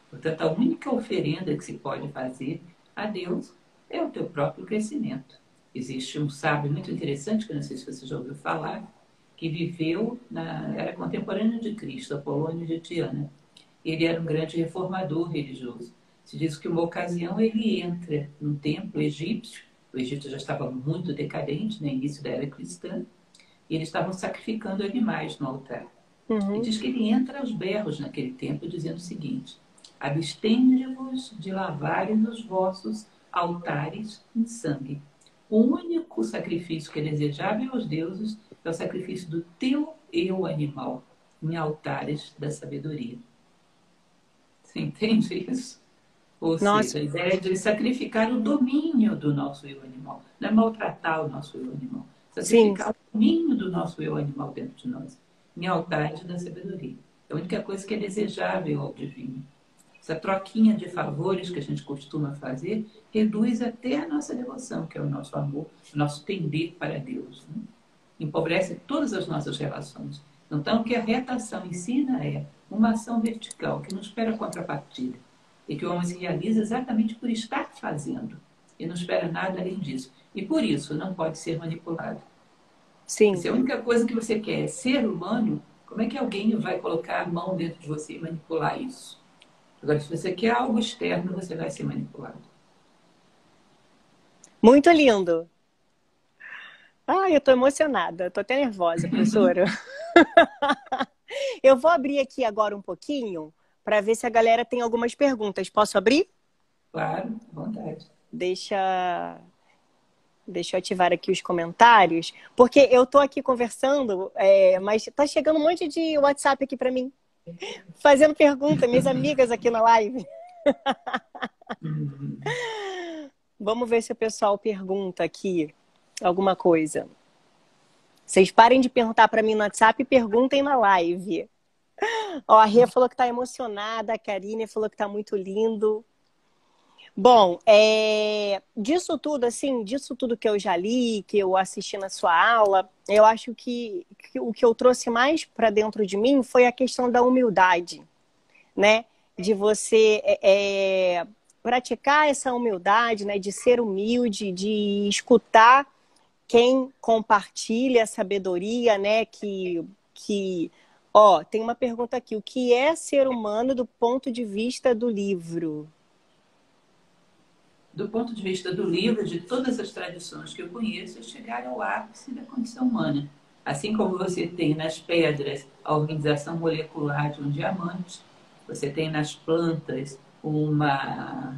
Speaker 2: Portanto, a única oferenda que se pode fazer a Deus é o teu próprio crescimento. Existe um sábio muito interessante, que eu não sei se você já ouviu falar, que viveu, era contemporâneo de Cristo, Apolônio de Tiana. Ele era um grande reformador religioso. Se diz que uma ocasião ele entra num templo egípcio, o Egito já estava muito decadente no início da era cristã, e eles estavam sacrificando animais no altar. E
Speaker 1: uhum.
Speaker 2: diz que ele entra aos berros naquele templo dizendo o seguinte: abstende-vos de lavarem os vossos altares em sangue. O único sacrifício que é desejável aos deuses é o sacrifício do teu eu animal em altares da sabedoria. Você entende isso? Ou
Speaker 1: Nossa,
Speaker 2: seja, a ideia de sacrificar o domínio do nosso eu animal. Não é maltratar o nosso eu animal.
Speaker 1: sim,
Speaker 2: Sacrificar o domínio do nosso eu animal dentro de nós. Em altares da sabedoria. É a única coisa que é desejável ao divino. Essa troquinha de favores que a gente costuma fazer reduz até a nossa devoção, que é o nosso amor, o nosso tender para Deus. Né? Empobrece todas as nossas relações. Então, o que a retação ensina é uma ação vertical que não espera contrapartida e que o homem se realiza exatamente por estar fazendo e não espera nada além disso. E por isso não pode ser manipulado.
Speaker 1: sim.
Speaker 2: Se a única coisa que você quer é ser humano, como é que alguém vai colocar a mão dentro de você e manipular isso? Agora, se você quer algo externo, você vai ser manipulado.
Speaker 1: Muito lindo. Ai, eu tô emocionada, tô até nervosa, professora. Eu vou abrir aqui agora um pouquinho para ver se a galera tem algumas perguntas. Posso abrir?
Speaker 2: Claro, à vontade.
Speaker 1: Deixa, deixa eu ativar aqui os comentários, porque eu tô aqui conversando, mas tá chegando um monte de WhatsApp aqui para mim, fazendo pergunta, minhas amigas aqui na live. Vamos ver se o pessoal pergunta aqui alguma coisa. Vocês parem de perguntar para mim no WhatsApp e perguntem na live. Ó, a Rê falou que tá emocionada, a Karine falou que tá muito lindo. Bom, disso tudo, assim, disso tudo que eu já li, que eu assisti na sua aula, eu acho que o que eu trouxe mais para dentro de mim foi a questão da humildade, né? De você praticar essa humildade, né? De ser humilde, de escutar quem compartilha a sabedoria, né? Ó, tem uma pergunta aqui: o que é ser humano do ponto de vista do livro?
Speaker 2: Do ponto de vista do livro, de todas as tradições que eu conheço, chegaram ao ápice da condição humana. Assim como você tem nas pedras a organização molecular de um diamante, você tem nas plantas uma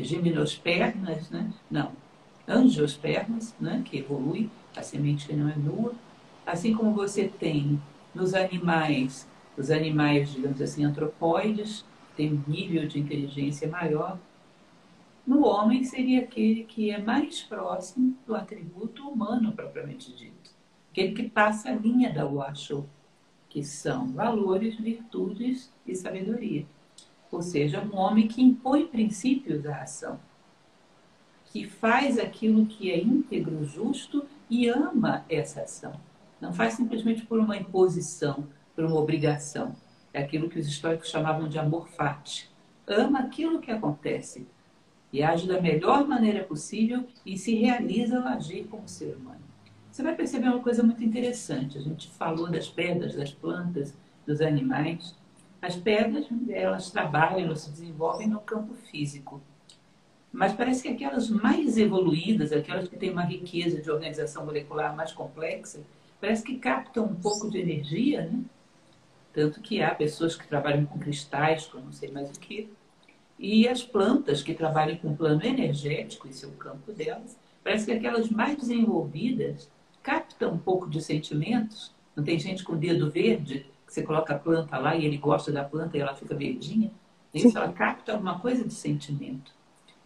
Speaker 2: gimnospermas, né? Não, angiospermas, né? Que evolui, a semente que não é nua. Assim como você tem nos animais, os animais, digamos assim, antropóides, tem um nível de inteligência maior. No homem seria aquele que é mais próximo do atributo humano propriamente dito. Aquele que passa a linha da Washoe, que são valores, virtudes e sabedoria. Ou seja, um homem que impõe princípios à ação, que faz aquilo que é íntegro, justo e ama essa ação. Não faz simplesmente por uma imposição, por uma obrigação. É aquilo que os históricos chamavam de amor fati. Ama aquilo que acontece, e age da melhor maneira possível e se realiza ao agir como ser humano. Você vai perceber uma coisa muito interessante. A gente falou das pedras, das plantas, dos animais. As pedras, elas trabalham, elas se desenvolvem no campo físico. Mas parece que aquelas mais evoluídas, aquelas que têm uma riqueza de organização molecular mais complexa, parece que captam um pouco de energia, né? Tanto que há pessoas que trabalham com cristais, com não sei mais o que, e as plantas que trabalham com plano energético, esse é o campo delas, parece que aquelas mais desenvolvidas captam um pouco de sentimentos. Não tem gente com o dedo verde, que você coloca a planta lá e ele gosta da planta e ela fica verdinha? Isso, ela capta alguma coisa de sentimento.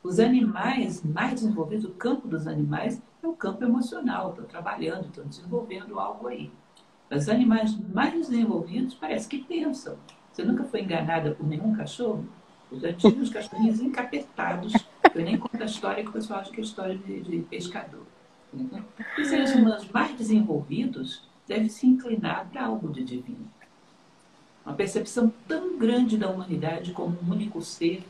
Speaker 2: Os animais mais desenvolvidos, o campo dos animais é o campo emocional, estão trabalhando, estão desenvolvendo algo aí. Os animais mais desenvolvidos parece que pensam. Você nunca foi enganada por nenhum cachorro? Eu já tive os cachorrinhos encapetados. Eu nem conto a história que o pessoal acha que é história de pescador. Uhum. Os seres humanos mais desenvolvidos devem se inclinar para algo de divino. Uma percepção tão grande da humanidade como um único ser,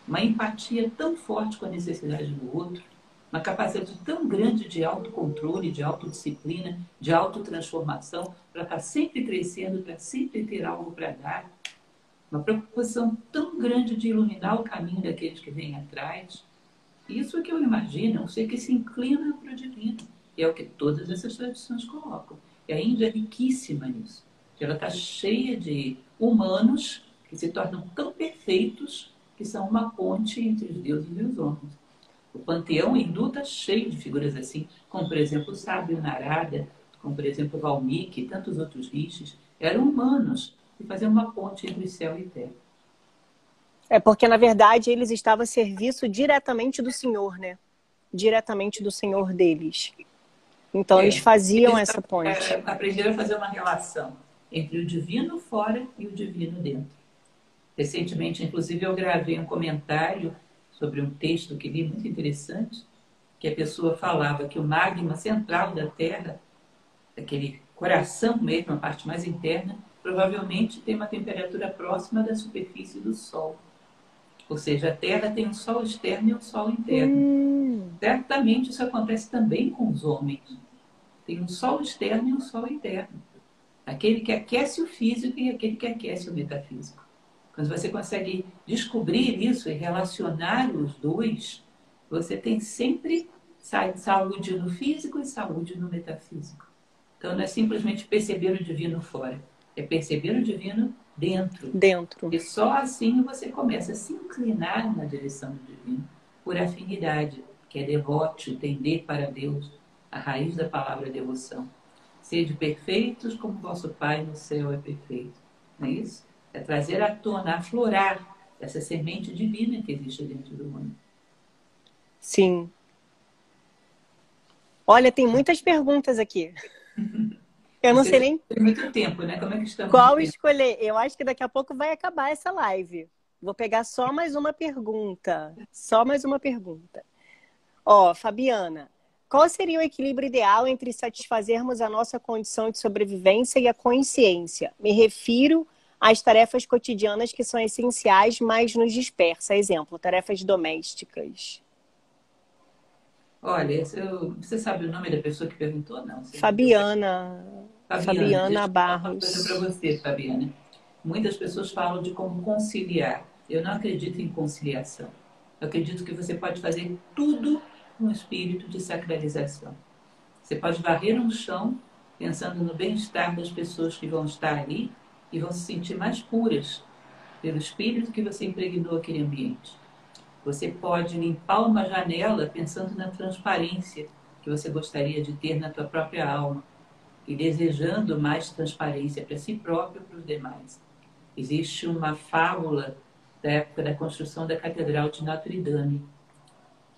Speaker 2: uma empatia tão forte com a necessidade do outro, uma capacidade tão grande de autocontrole, de autodisciplina, de autotransformação, para estar sempre crescendo, para sempre ter algo para dar, uma preocupação tão grande de iluminar o caminho daqueles que vêm atrás. Isso é que eu imagino, um ser que se inclina para o divino. E é o que todas essas tradições colocam. E a Índia é riquíssima nisso. Ela está cheia de humanos que se tornam tão perfeitos que são uma ponte entre os deuses e os homens. O panteão hindu está cheio de figuras assim, como por exemplo o sábio Narada, como por exemplo Valmiki e tantos outros rishis. Eram humanos que faziam uma ponte entre céu e terra.
Speaker 1: É porque, na verdade, eles estavam a serviço diretamente do Senhor, né? Diretamente do Senhor deles. Então, eles faziam
Speaker 2: Eles
Speaker 1: essa ponte.
Speaker 2: aprenderam a fazer uma relação entre o divino fora e o divino dentro. Recentemente, inclusive, eu gravei um comentário sobre um texto que li muito interessante, que a pessoa falava que o magma central da Terra, aquele coração mesmo, a parte mais interna, provavelmente tem uma temperatura próxima da superfície do Sol. Ou seja, a Terra tem um Sol externo e um Sol interno. Certamente isso acontece também com os homens. Tem um Sol externo e um Sol interno. Aquele que aquece o físico e aquele que aquece o metafísico. Quando você consegue descobrir isso e relacionar os dois, você tem sempre saúde no físico e saúde no metafísico. Então não é simplesmente perceber o divino fora, é perceber o divino dentro.
Speaker 1: Dentro.
Speaker 2: E só assim você começa a se inclinar na direção do divino, por afinidade, que é devote, tender para Deus, a raiz da palavra devoção. Sede perfeitos como vosso Pai no céu é perfeito. Não é isso? É trazer à tona, aflorar essa semente divina que existe dentro do homem.
Speaker 1: Sim. Olha, tem muitas perguntas aqui. Eu
Speaker 2: Não
Speaker 1: não
Speaker 2: sei
Speaker 1: sei
Speaker 2: se
Speaker 1: nem
Speaker 2: tem muito tempo, né? Como é que estamos de
Speaker 1: qual
Speaker 2: tempo?
Speaker 1: escolher. Eu acho que daqui a pouco vai acabar essa live. Vou pegar só mais uma pergunta. Só mais uma pergunta. Ó, Fabiana, qual seria o equilíbrio ideal entre satisfazermos a nossa condição de sobrevivência e a consciência? Me refiro às tarefas cotidianas que são essenciais, mas nos dispersa. Exemplo, tarefas domésticas.
Speaker 2: Olha, você sabe o nome da pessoa que perguntou? Não, você não deu.
Speaker 1: Fabiana,
Speaker 2: Fabiana,
Speaker 1: Fabiana
Speaker 2: deixa eu falar uma coisa para
Speaker 1: Barros.
Speaker 2: você, Fabiana. Muitas pessoas falam de como conciliar. Eu não acredito em conciliação. Eu acredito que você pode fazer tudo com o espírito de sacralização. Você pode varrer um chão pensando no bem-estar das pessoas que vão estar ali e vão se sentir mais puras pelo espírito que você impregnou aquele ambiente. Você pode limpar uma janela pensando na transparência que você gostaria de ter na tua própria alma e desejando mais transparência para si próprio e para os demais. Existe uma fábula da época da construção da Catedral de Notre Dame,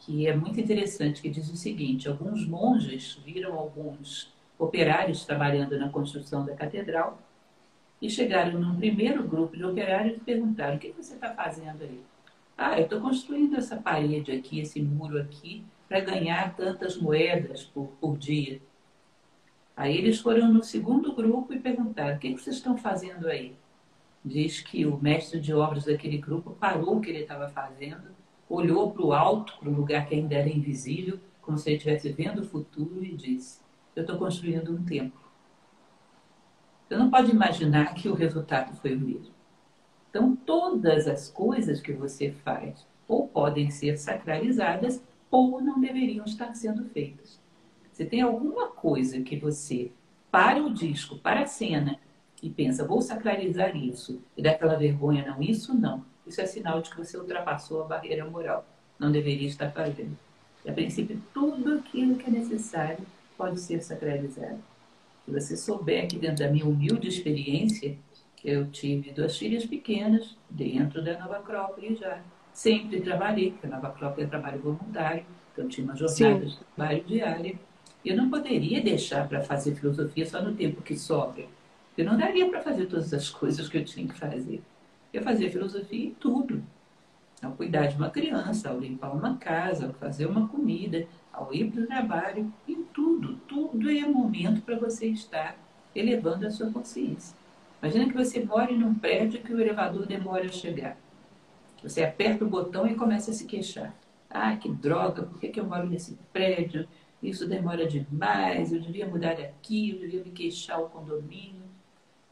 Speaker 2: que é muito interessante, que diz o seguinte: alguns monges viram alguns operários trabalhando na construção da catedral e chegaram num primeiro grupo de operários e perguntaram: o que você está fazendo aí? Ah, eu estou construindo essa parede aqui, esse muro aqui, para ganhar tantas moedas por dia. Aí eles foram no segundo grupo e perguntaram: o que vocês estão fazendo aí? Diz que o mestre de obras daquele grupo parou o que ele estava fazendo, olhou para o alto, para o lugar que ainda era invisível, como se ele estivesse vendo o futuro e disse: eu estou construindo um templo. Você não pode imaginar que o resultado foi o mesmo. Então, todas as coisas que você faz ou podem ser sacralizadas ou não deveriam estar sendo feitas. Se tem alguma coisa que você para o disco, para a cena e pensa, vou sacralizar isso, e dá aquela vergonha, não, isso não. Isso é sinal de que você ultrapassou a barreira moral. Não deveria estar fazendo. E, a princípio, tudo aquilo que é necessário pode ser sacralizado. Se você souber que dentro da minha humilde experiência, eu tive duas filhas pequenas dentro da Nova Acrópole já. Sempre trabalhei, porque a Nova Acrópole é trabalho voluntário, então tinha uma jornada
Speaker 1: Sim,
Speaker 2: de trabalho diária. Eu não poderia deixar para fazer filosofia só no tempo que sobra. Eu não daria para fazer todas as coisas que eu tinha que fazer. Eu fazia filosofia em tudo. Ao cuidar de uma criança, ao limpar uma casa, ao fazer uma comida, ao ir para o trabalho, em tudo. Tudo é momento para você estar elevando a sua consciência. Imagina que você mora em um prédio que o elevador demora a chegar. Você aperta o botão e começa a se queixar. Ah, que droga, por que eu moro nesse prédio? Isso demora demais, eu devia mudar daqui, eu devia me queixar ao condomínio.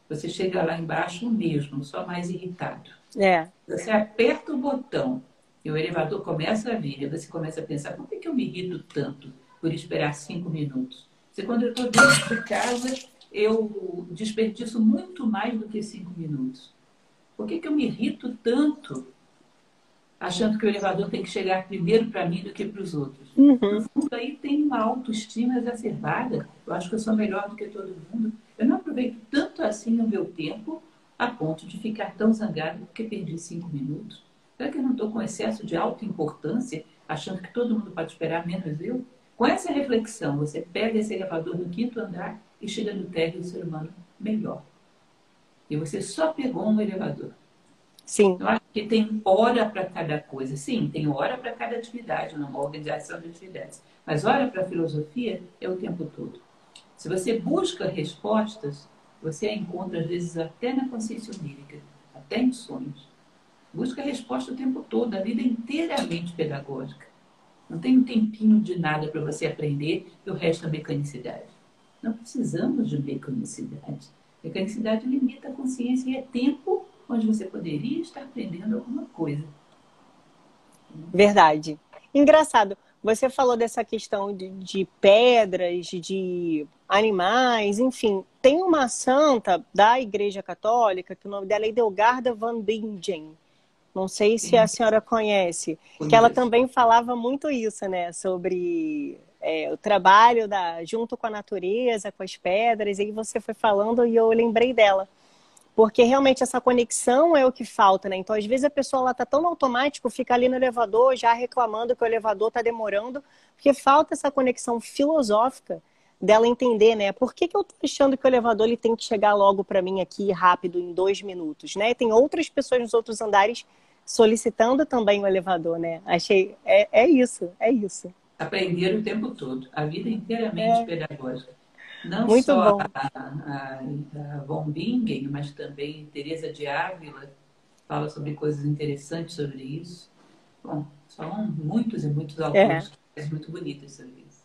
Speaker 2: Você chega lá embaixo mesmo, só mais irritado.
Speaker 1: é.
Speaker 2: Você aperta o botão e o elevador começa a vir, e você começa a pensar, por que eu me irrito tanto por esperar 5 minutos? Se quando eu estou dentro de casa, eu desperdiço muito mais do que 5 minutos. Por que eu me irrito tanto achando que o elevador tem que chegar primeiro para mim do que para os outros? No
Speaker 1: Uhum.
Speaker 2: fundo, aí tem uma autoestima exacerbada. Eu acho que eu sou melhor do que todo mundo. Eu não aproveito tanto assim o meu tempo a ponto de ficar tão zangado porque perdi 5 minutos. Será que eu não estou com excesso de autoimportância, achando que todo mundo pode esperar menos eu? Com essa reflexão, você pega esse elevador no quinto andar e chega no térreo do ser humano melhor. E você só pegou um elevador.
Speaker 1: Sim,
Speaker 2: Eu acho que tem hora para cada coisa. Sim, tem hora para cada atividade, numa organização de atividades. Mas hora para a filosofia é o tempo todo. Se você busca respostas, você a encontra às vezes até na consciência onírica, até em sonhos. Busca resposta o tempo todo, a vida é inteiramente pedagógica. Não tem um tempinho de nada para você aprender e o resto é mecanicidade. Não precisamos de mecanicidade. Mecanicidade limita a consciência e é tempo onde você poderia estar aprendendo alguma coisa.
Speaker 1: verdade. Engraçado, você falou dessa questão de pedras, de animais, enfim. Tem uma santa da Igreja Católica, que o nome dela é Edelgarda van Bingen. Não sei se a
Speaker 2: Sim,
Speaker 1: senhora conhece, que ela
Speaker 2: conheço.
Speaker 1: também falava muito isso, né? Sobre o trabalho junto com a natureza, com as pedras. E aí você foi falando e eu lembrei dela. Porque realmente essa conexão é o que falta, né? Então, às vezes a pessoa ela tá tão no automático, fica ali no elevador já reclamando que o elevador está demorando, porque falta essa conexão filosófica, dela entender, né? Por que que eu tô achando que o elevador ele tem que chegar logo para mim aqui rápido, em 2 minutos, né? Tem outras pessoas nos outros andares solicitando também o elevador, né? Achei, é isso, é isso.
Speaker 2: Aprender o tempo todo, a vida inteiramente pedagógica. Não
Speaker 1: Muito
Speaker 2: só
Speaker 1: bom.
Speaker 2: a von Bingen, mas também Teresa de Ávila fala sobre coisas interessantes sobre isso. Bom, são muitos e muitos
Speaker 1: É.
Speaker 2: autores que fazem muito bonitas sobre isso.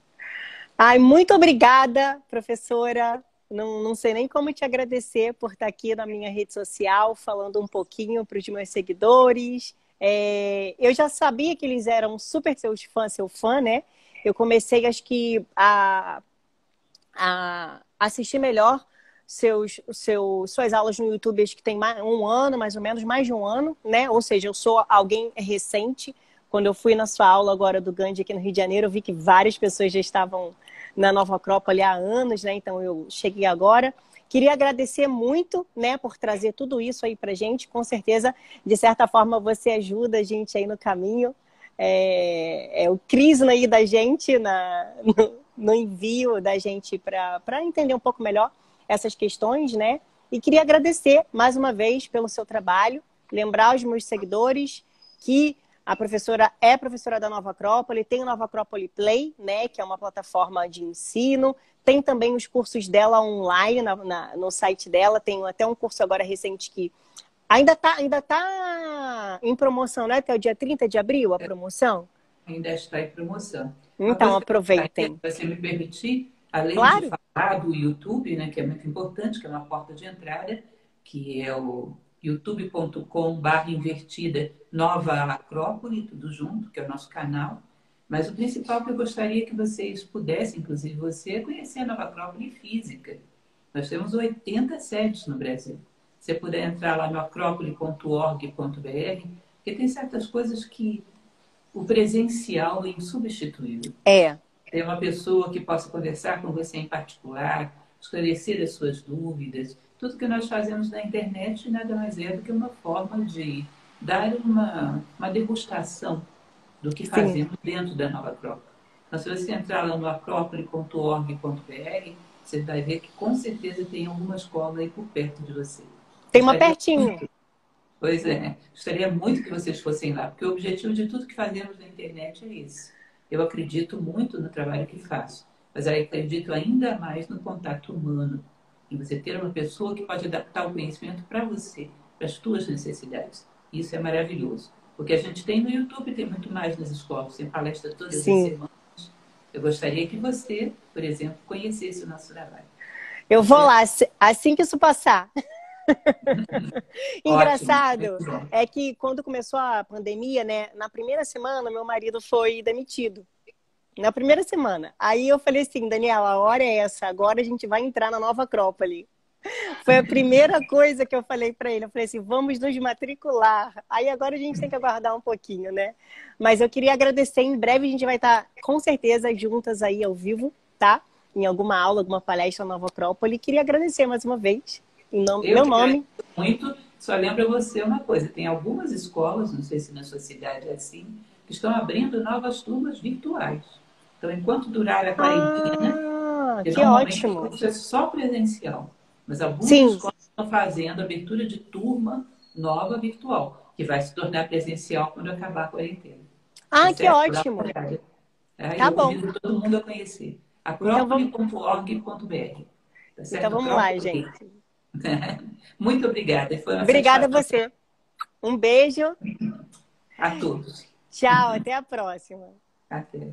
Speaker 1: Ai, muito obrigada, professora. Não sei nem como te agradecer por estar aqui na minha rede social, falando um pouquinho para os meus seguidores. Eu já sabia que eles eram super seus fãs, seu fã, né? Eu comecei, acho que, a assistir melhor suas aulas no YouTube, acho que tem um ano, mais ou menos, mais de um ano, né? Ou seja, eu sou alguém recente. Quando eu fui na sua aula agora do Gandhi aqui no Rio de Janeiro, eu vi que várias pessoas já estavam na Nova Acrópole há anos, né? Então eu cheguei agora. Queria agradecer muito, né, por trazer tudo isso aí pra gente. Com certeza, de certa forma, você ajuda a gente aí no caminho. É o crisma aí da gente no envio da gente para entender um pouco melhor essas questões, né? E queria agradecer mais uma vez pelo seu trabalho, lembrar os meus seguidores que a professora é professora da Nova Acrópole, tem o Nova Acrópole Play, né, que é uma plataforma de ensino, tem também os cursos dela online no site dela, tem até um curso agora recente que ainda tá em promoção, né? Até o dia 30 de abril a promoção.
Speaker 2: Ainda está em promoção. Uma
Speaker 1: Então
Speaker 2: coisa que eu gostaria, se
Speaker 1: aproveitem.
Speaker 2: você me permitir, além de
Speaker 1: Claro.
Speaker 2: falar do YouTube, né, que é muito importante, que é uma porta de entrada, que é o youtube.com/invertida Nova Acrópole, tudo junto, que é o nosso canal. Mas o principal que eu gostaria que vocês pudessem, inclusive você, é conhecer a Nova Acrópole física. Nós temos 80 sedes no Brasil. Se você puder entrar lá no acrópole.org.br, porque tem certas coisas que o presencial é insubstituível.
Speaker 1: É.
Speaker 2: Ter uma pessoa que possa conversar com você em particular, esclarecer as suas dúvidas. Tudo que nós fazemos na internet nada mais é do que uma forma de dar uma degustação do que
Speaker 1: Sim.
Speaker 2: fazemos dentro da Nova Acrópole. Então, se você entrar lá no acrópole.org.br, você vai ver que com certeza tem alguma escola aí por perto de você.
Speaker 1: Tem uma pertinho.
Speaker 2: Pois é, gostaria muito que vocês fossem lá, porque o objetivo de tudo que fazemos na internet é esse. Eu acredito muito no trabalho que faço, mas eu acredito ainda mais no contato humano, em você ter uma pessoa que pode adaptar o conhecimento para você, para as suas necessidades. Isso é maravilhoso, porque a gente tem no YouTube, tem muito mais nas escolas, tem palestra todas as
Speaker 1: Sim.
Speaker 2: semanas. Eu gostaria que você, por exemplo, conhecesse o nosso trabalho.
Speaker 1: Eu vou lá, assim que isso passar. Engraçado
Speaker 2: Ótimo.
Speaker 1: é que quando começou a pandemia, né, na primeira semana, meu marido foi demitido. Na primeira semana. Aí eu falei assim, Daniela, a hora é essa, agora a gente vai entrar na Nova Acrópole. Foi a primeira coisa que eu falei para ele. Eu falei assim, vamos nos matricular. Aí agora a gente tem que aguardar um pouquinho, né? Mas eu queria agradecer. Em breve a gente vai estar, com certeza, juntas aí ao vivo, tá? Em alguma aula, alguma palestra na Nova Acrópole. Queria agradecer mais uma vez, em meu nome.
Speaker 2: Muito, só lembro você uma coisa, tem algumas escolas, não sei se na sua cidade é assim, que estão abrindo novas turmas virtuais. Então, enquanto durar a quarentena,
Speaker 1: Que
Speaker 2: normalmente
Speaker 1: ótimo.
Speaker 2: o curso é só presencial, mas algumas
Speaker 1: Sim.
Speaker 2: escolas estão fazendo abertura de turma nova virtual, que vai se tornar presencial quando acabar a quarentena.
Speaker 1: Que ótimo. Tá
Speaker 2: Eu
Speaker 1: bom.
Speaker 2: convido todo mundo a conhecer.
Speaker 1: Então vamos,
Speaker 2: acrópole.org.br. Tá certo?
Speaker 1: então vamos lá, gente.
Speaker 2: Muito obrigada. Foi uma
Speaker 1: Obrigada a
Speaker 2: satisfação
Speaker 1: você. Um beijo.
Speaker 2: a todos.
Speaker 1: Tchau, até a próxima.
Speaker 2: Até.